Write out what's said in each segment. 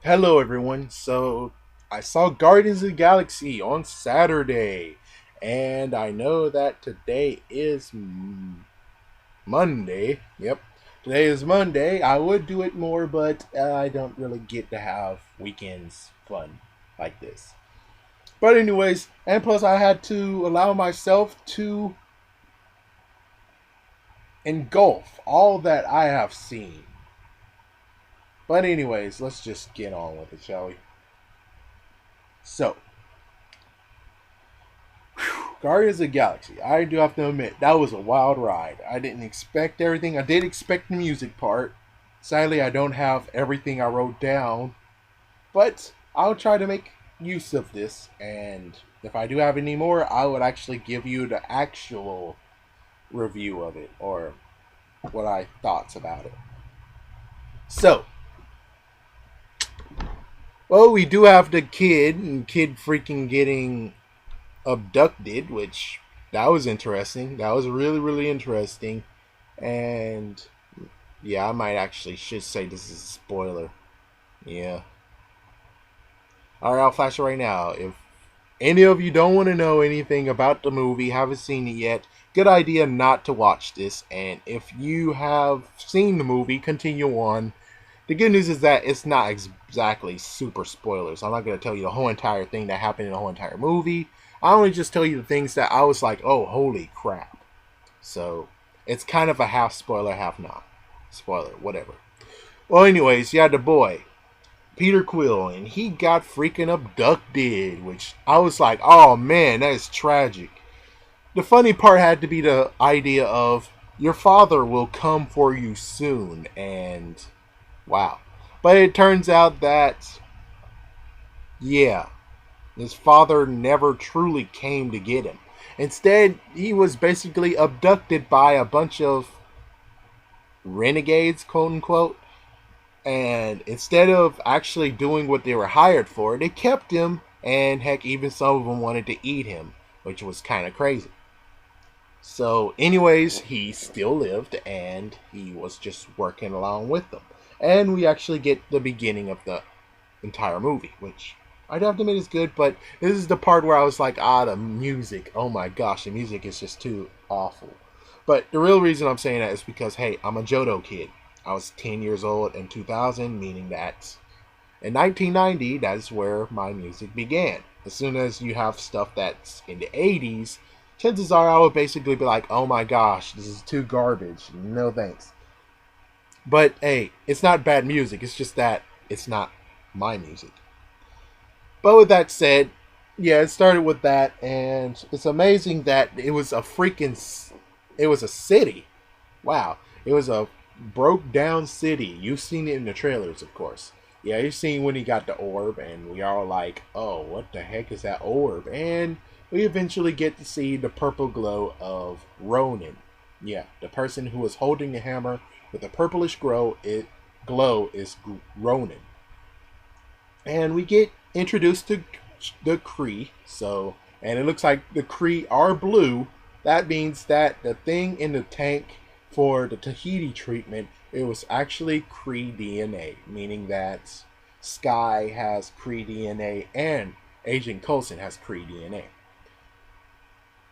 Hello, everyone. So, I saw Guardians of the Galaxy on Saturday, and I know that today is Monday. Yep, today is Monday. I would do it more, but I don't really get to have weekends fun like this. But, anyways, and plus, I had to allow myself to engulf all that I have seen. But, anyways, let's just get on with it, shall we? So, Guardians of the Galaxy. I do have to admit, that was a wild ride. I didn't expect everything. I did expect the music part. Sadly, I don't have everything I wrote down, but I'll try to make use of this. And if I do have any more, I would actually give you the actual review of it or what I thoughts about it. So, well, we do have the kid and kid freaking getting abducted, which that was interesting. That was really, really interesting. And yeah, I might actually should say this is a spoiler. Yeah. Alright, I'll flash it right now. If any of you don't want to know anything about the movie, haven't seen it yet, good idea not to watch this. And if you have seen the movie, continue on. The good news is that it's not exactly super spoilers. I'm not going to tell you the whole entire thing that happened in the whole entire movie. I only just tell you the things that I was like, oh, holy crap. So, it's kind of a half spoiler, half not. Spoiler, whatever. Well, anyways, you had the boy, Peter Quill, and he got freaking abducted, which I was like, oh man, that is tragic. The funny part had to be the idea of your father will come for you soon, and wow. But it turns out that, yeah, his father never truly came to get him. Instead, he was basically abducted by a bunch of renegades, quote unquote. And instead of actually doing what they were hired for, they kept him. And heck, even some of them wanted to eat him, which was kind of crazy. So, anyways, he still lived and he was just working along with them. And we actually get the beginning of the entire movie, which I'd have to admit is good, but this is the part where I was like, the music. Oh my gosh, the music is just too awful. But the real reason I'm saying that is because, hey, I'm a Johto kid. I was 10 years old in 2000, meaning that in 1990, that's where my music began. As soon as you have stuff that's in the 80s, chances are I would basically be like, oh my gosh, this is too garbage. No thanks. But hey, it's not bad music. It's just that it's not my music. But with that said, yeah, it started with that, and it's amazing that it was a it was a city. Wow, it was a broke down city. You've seen it in the trailers, of course. Yeah, you've seen when he got the orb, and we are like, oh, what the heck is that orb? And we eventually get to see the purple glow of Ronin. Yeah, the person who is holding the hammer with the purplish glow is Ronin. And we get introduced to the Kree. So, and it looks like the Kree are blue. That means that the thing in the tank for the Tahiti treatment, it was actually Kree DNA, meaning that Sky has Kree DNA and Agent Coulson has Kree DNA.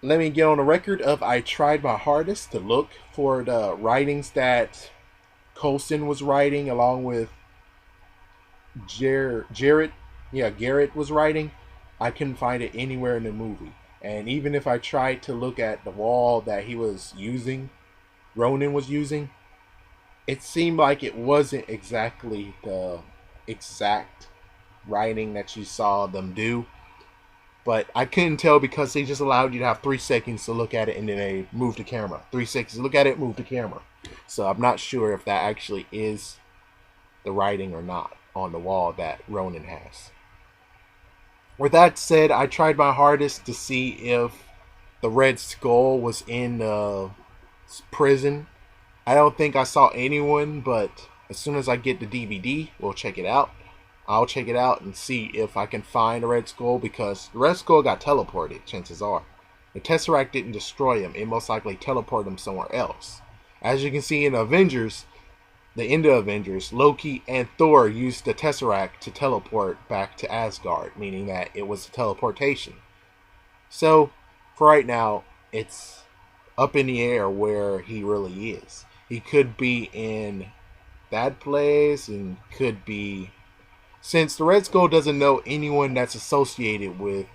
Let me get on the record of I tried my hardest to look for the writings that Coulson was writing along with Jarrett, yeah, Garrett was writing. I couldn't find it anywhere in the movie. And even if I tried to look at the wall that he was using, Ronin was using, it seemed like it wasn't exactly the exact writing that you saw them do. But I couldn't tell because they just allowed you to have 3 seconds to look at it and then they moved the camera. 3 seconds to look at it, move the camera. So I'm not sure if that actually is the writing or not on the wall that Ronin has. With that said, I tried my hardest to see if the Red Skull was in the prison. I don't think I saw anyone, but as soon as I get the DVD, we'll check it out. I'll check it out and see if I can find the Red Skull, because the Red Skull got teleported, chances are. The Tesseract didn't destroy him. It most likely teleported him somewhere else. As you can see in Avengers, the end of Avengers, Loki and Thor used the Tesseract to teleport back to Asgard, meaning that it was a teleportation. So, for right now, it's up in the air where he really is. He could be in that place and could be. Since the Red Skull doesn't know anyone that's associated with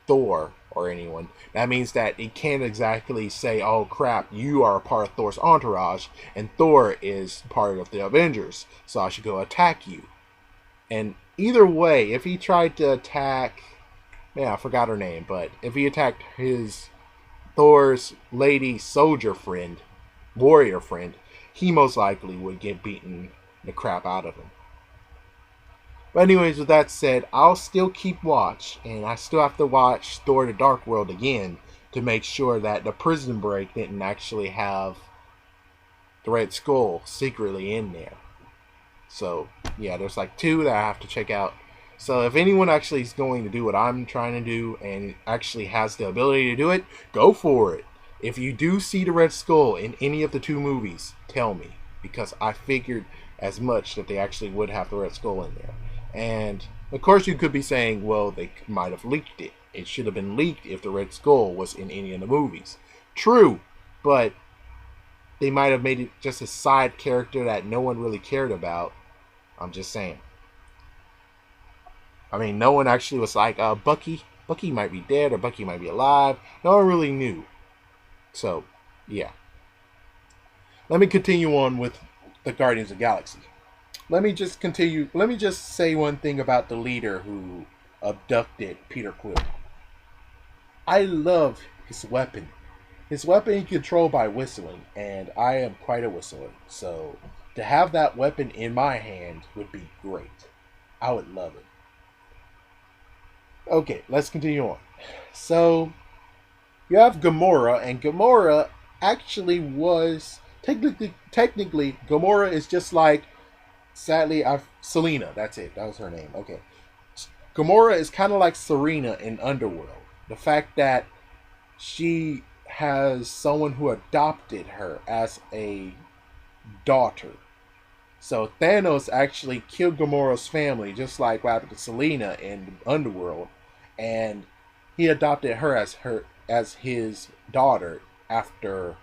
Thor or anyone, that means that he can't exactly say, oh crap, you are a part of Thor's entourage, and Thor is part of the Avengers, so I should go attack you. And either way, if he tried to attack, I forgot her name, but if he attacked his Thor's lady soldier friend, warrior friend, he most likely would get beaten the crap out of him. But anyways, with that said, I'll still keep watch, and I still have to watch Thor: The Dark World again to make sure that the Prison Break didn't actually have the Red Skull secretly in there. So, yeah, there's like 2 that I have to check out. So if anyone actually is going to do what I'm trying to do and actually has the ability to do it, go for it. If you do see the Red Skull in any of the 2 movies, tell me. Because I figured as much that they actually would have the Red Skull in there. And, of course, you could be saying, well, they might have leaked it. It should have been leaked if the Red Skull was in any of the movies. True, but they might have made it just a side character that no one really cared about. I'm just saying. I mean, no one actually was like, Bucky might be dead or Bucky might be alive. No one really knew. So, yeah. Let me continue on with the Guardians of the Galaxy. Let me just say one thing about the leader who abducted Peter Quill. I love his weapon. His weapon he controlled by whistling, and I am quite a whistler. So, to have that weapon in my hand would be great. I would love it. Okay, let's continue on. So, you have Gamora, and Gamora actually was technically Gamora is just like, sadly, Selena. That's it. That was her name. Okay, Gamora is kind of like Serena in Underworld. The fact that she has someone who adopted her as a daughter. So Thanos actually killed Gamora's family, just like what happened to Selena in Underworld, and he adopted her as his daughter after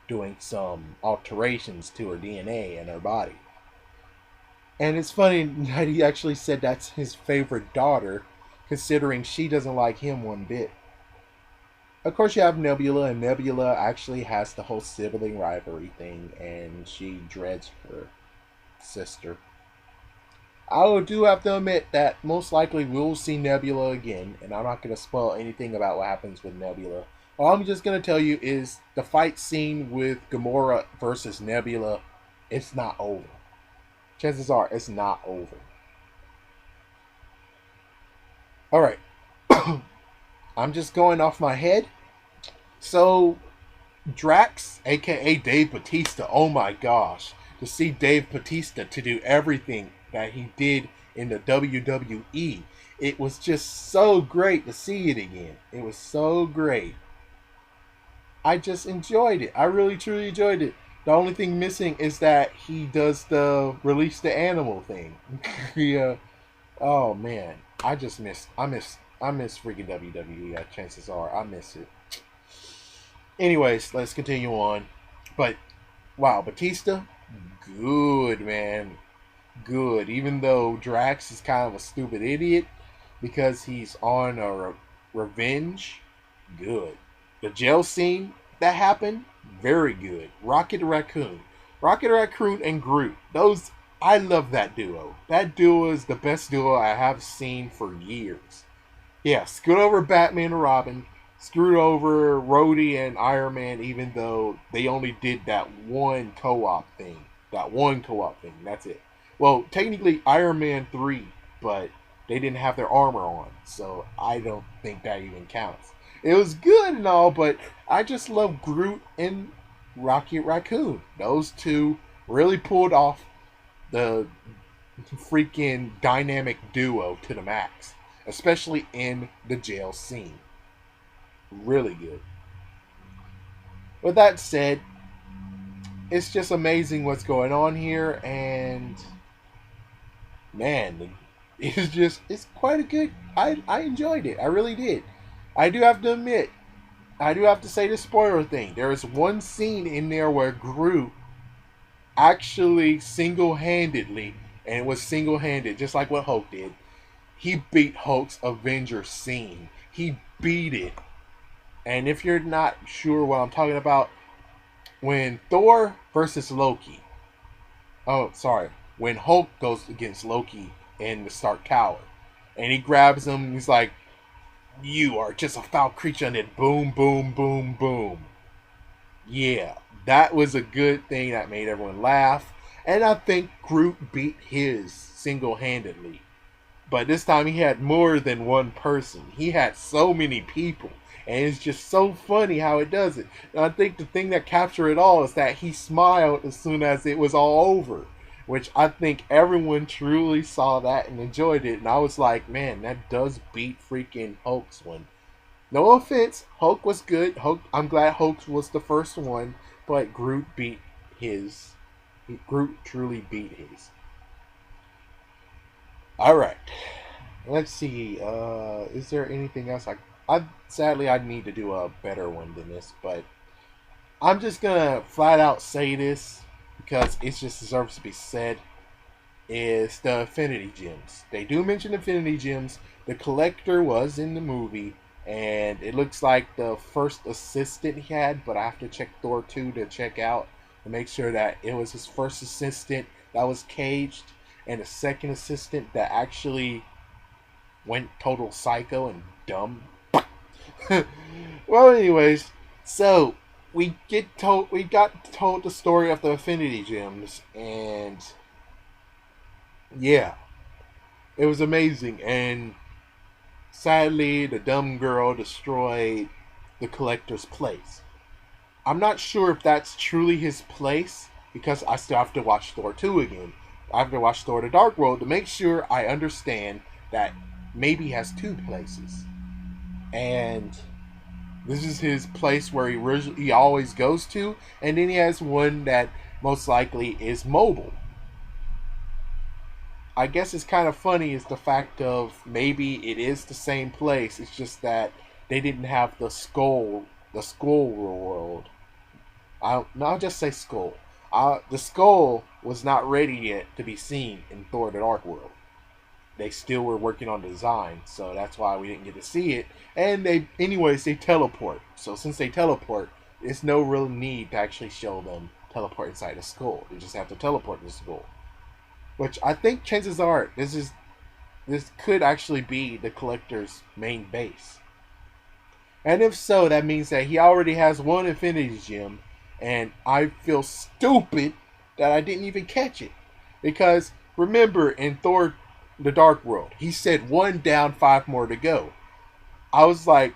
doing some alterations to her DNA and her body. And it's funny that he actually said that's his favorite daughter, considering she doesn't like him one bit. Of course, you have Nebula, and Nebula actually has the whole sibling rivalry thing, and she dreads her sister. I do have to admit that most likely we'll see Nebula again, and I'm not going to spoil anything about what happens with Nebula. All I'm just going to tell you is the fight scene with Gamora versus Nebula, it's not over. Chances are it's not over. Alright. I'm just going off my head. So, Drax, aka Dave Bautista, oh my gosh. To see Dave Bautista to do everything that he did in the WWE, it was just so great to see it again. It was so great. I just enjoyed it. I really truly enjoyed it. The only thing missing is that he does the release the animal thing. Yeah. Oh man, I miss freaking WWE. Chances are I miss it. Anyways, let's continue on. But wow, Batista, good man, good. Even though Drax is kind of a stupid idiot because he's on a revenge, good. The jail scene that happened, very good. Rocket Raccoon and Groot. I love that duo. That duo is the best duo I have seen for years. Yeah, screwed over Batman and Robin, screwed over Rhodey and Iron Man, even though they only did that one co-op thing. That's it. Well, technically Iron Man 3, but they didn't have their armor on, so I don't think that even counts. It was good and all, but I just love Groot and Rocket Raccoon. Those two really pulled off the freaking dynamic duo to the max, especially in the jail scene. Really good. With that said, it's just amazing what's going on here, and man, it's quite a good. I enjoyed it. I really did. I do have to admit, I do have to say the spoiler thing. There is one scene in there where Groot actually single-handedly, and it was single-handed, just like what Hulk did. He beat Hulk's Avengers scene. He beat it. And if you're not sure what I'm talking about, when Thor versus Loki, oh, sorry, when Hulk goes against Loki in the Stark Tower, and he grabs him, he's like, "You are just a foul creature," and then boom, boom, boom, boom. Yeah, that was a good thing that made everyone laugh. And I think Groot beat his single-handedly. But this time he had more than one person. He had so many people. And it's just so funny how it does it. And I think the thing that captured it all is that he smiled as soon as it was all over. Which I think everyone truly saw that and enjoyed it. And I was like, man, that does beat freaking Hulk's one. No offense, Hulk was good. I'm glad Hulk was the first one. But Groot beat his. Groot truly beat his. Alright. Let's see. Is there anything else? Sadly, I need to do a better one than this, but I'm just gonna flat out say this because it just deserves to be said. Is the Infinity Gems? They do mention Infinity Gems. The Collector was in the movie, and it looks like the first assistant he had, but I have to check Thor 2 to check out to make sure that it was his first assistant that was caged, and a second assistant that actually went total psycho and dumb. Well, anyways, so we got told the story of the Infinity Gems, and yeah, it was amazing. And sadly, the dumb girl destroyed the Collector's place. I'm not sure if that's truly his place because I still have to watch Thor 2 again. I have to watch Thor: The Dark World to make sure I understand that maybe he has two places. And this is his place where he always goes to, and then he has one that most likely is mobile. I guess it's kind of funny is the fact of maybe it is the same place. It's just that they didn't have the skull world. I'll just say skull. The skull was not ready yet to be seen in Thor: The Dark World. They still were working on the design, so that's why we didn't get to see it. And they teleport. So since they teleport, there's no real need to actually show them teleport inside the skull. They just have to teleport the skull. Which I think chances are this could actually be the Collector's main base. And if so, that means that he already has one Infinity Gem, and I feel stupid that I didn't even catch it. Because remember in Thor: The Dark World, he said 1 down, 5 more to go. I was like,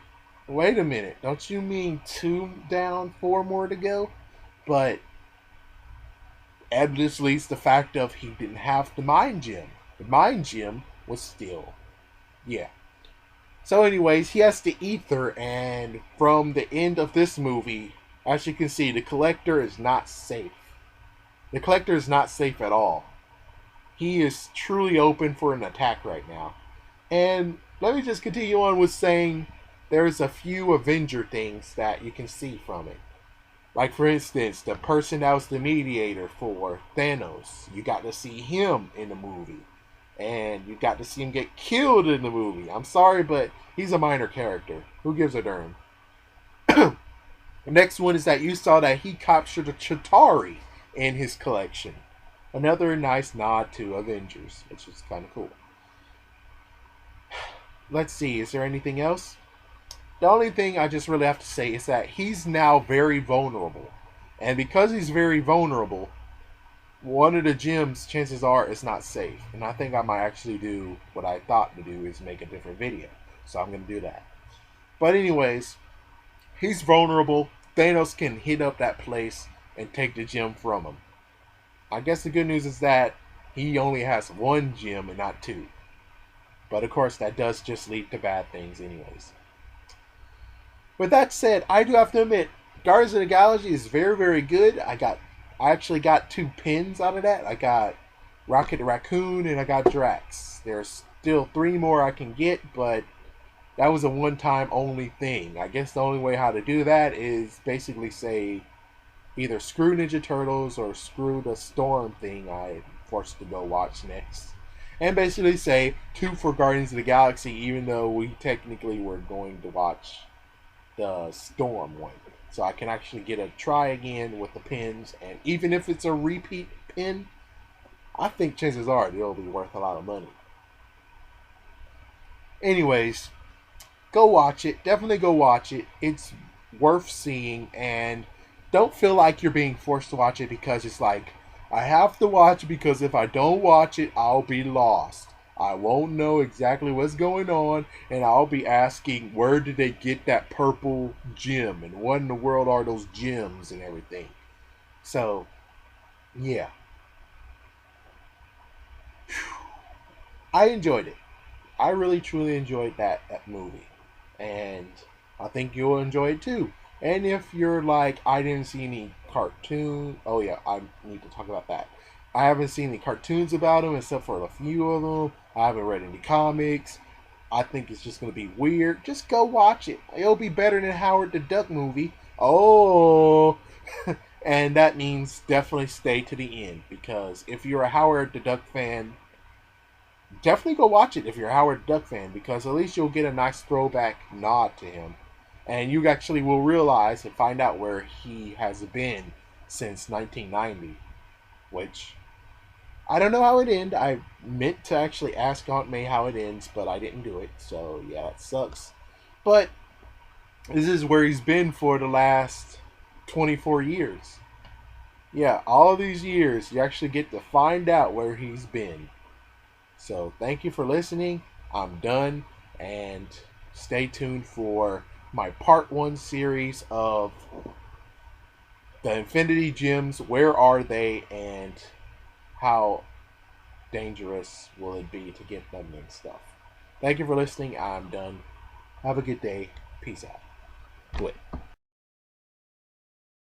wait a minute, don't you mean 2 down, 4 more to go? But this leads to the fact of he didn't have the Mind Gem. The Mind Gem was still, yeah. So anyways, he has the Ether, and from the end of this movie, as you can see, the Collector is not safe. The Collector is not safe at all. He is truly open for an attack right now. And let me just continue on with saying there's a few Avenger things that you can see from it. Like, for instance, the person that was the mediator for Thanos. You got to see him in the movie. And you got to see him get killed in the movie. I'm sorry, but he's a minor character. Who gives a darn? The next one is that you saw that he captured a Chitauri in his collection. Another nice nod to Avengers, which is kind of cool. Let's see, is there anything else? The only thing I just really have to say is that he's now very vulnerable. And because he's very vulnerable, one of the gems, chances are, is not safe. And I think I might actually do what I thought to do, is make a different video. So I'm going to do that. But anyways, he's vulnerable. Thanos can hit up that place and take the gem from him. I guess the good news is that he only has 1 gem and not 2. But of course, that does just lead to bad things anyways. With that said, I do have to admit, Guardians of the Galaxy is very, very good. I got I actually got 2 pins out of that. I got Rocket Raccoon and I got Drax. There's still 3 more I can get, but that was a one-time only thing. I guess the only way how to do that is basically say either screw Ninja Turtles or screw the Storm thing I'm forced to go watch next. And basically say 2 for Guardians of the Galaxy, even though we technically were going to watch the Storm one. So I can actually get a try again with the pins, and even if it's a repeat pin, I think chances are it'll be worth a lot of money. Anyways, go watch it. Definitely go watch it. It's worth seeing, and don't feel like you're being forced to watch it because it's like, I have to watch it because if I don't watch it, I'll be lost. I won't know exactly what's going on, and I'll be asking, where did they get that purple gem, and what in the world are those gems and everything. So, yeah. I enjoyed it. I really truly enjoyed that movie, and I think you'll enjoy it too. And if you're like, I didn't see any cartoon, oh yeah, I need to talk about that. I haven't seen any cartoons about them except for a few of them. I haven't read any comics. I think it's just gonna be weird. Just go watch it. It'll be better than Howard the Duck movie. Oh, and that means definitely stay to the end because if you're a Howard the Duck fan, definitely go watch it if you're a Howard Duck fan because at least you'll get a nice throwback nod to him. And you actually will realize and find out where he has been since 1990, which I don't know how it ends. I meant to actually ask Aunt May how it ends, but I didn't do it. So yeah, that sucks. But this is where he's been for the last 24 years. Yeah, all of these years, you actually get to find out where he's been. So thank you for listening. I'm done, and stay tuned for my part 1 series of the Infinity Gems. Where are they, and how dangerous will it be to get them and stuff. Thank you for listening. I'm done. Have a good day. Peace out. Quit.